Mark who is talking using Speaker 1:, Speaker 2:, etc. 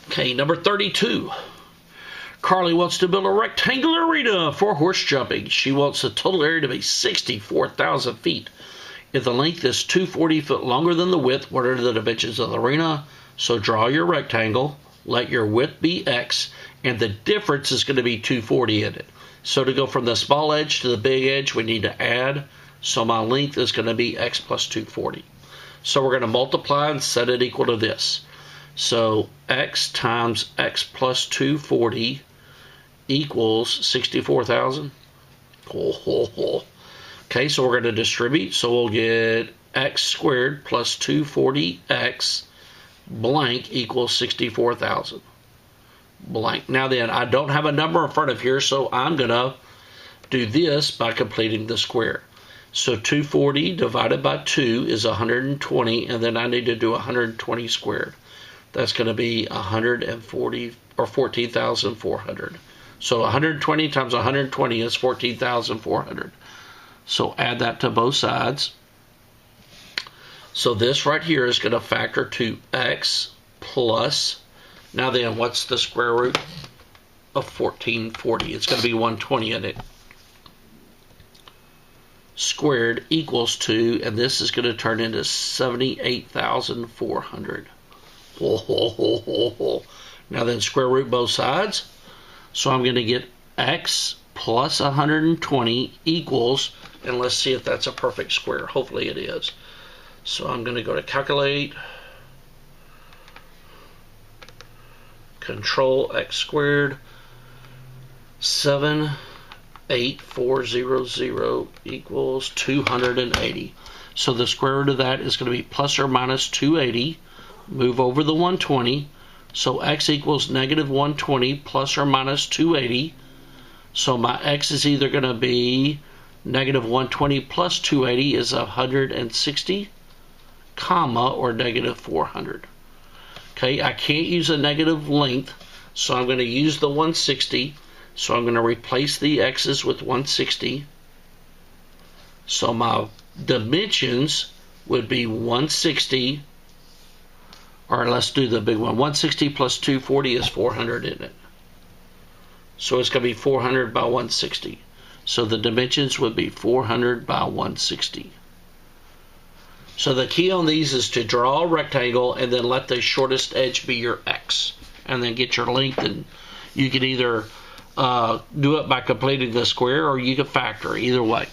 Speaker 1: Okay, number 32. Carly wants to build a rectangular arena for horse jumping. She wants the total area to be 64,000 feet. If the length is 240 foot longer than the width, what are the dimensions of the arena? So draw your rectangle, let your width be X, and the difference is going to be 240 in it. So to go from the small edge to the big edge, we need to add. So my length is going to be X plus 240. So we're going to multiply and set it equal to this. So X times X plus 240 equals 64,000. Okay, so we're going to distribute. So we'll get X squared plus 240X blank equals 64,000. Blank. Now then, I don't have a number in front of here, so I'm going to do this by completing the square. So 240 divided by 2 is 120, and then I need to do 120 squared. That's going to be 140 or 14,400. So 120 times 120 is 14,400. So add that to both sides. So this right here is going to factor to X plus, now then, what's the square root of 1440? It's going to be 120 in it. Squared equals 2, and this is going to turn into 78,400. Now then, square root both sides. So I'm going to get X plus 120 equals, and let's see if that's a perfect square. Hopefully it is. So I'm going to go to calculate, control X squared, 78400 equals 280. So the square root of that is going to be plus or minus 280. Move over the 120. So X equals negative 120 plus or minus 280. So my X is either going to be negative 120 plus 280 is 160, comma, or negative 400. Okay, I can't use a negative length, so I'm going to use the 160. So I'm going to replace the X's with 160. So my dimensions would be 160, or let's do the big one. 160 plus 240 is 400 in it. So it's going to be 400 by 160. So the dimensions would be 400 by 160. So the key on these is to draw a rectangle and then let the shortest edge be your X. And then get your length, and you can either do it by completing the square or you can factor, either way.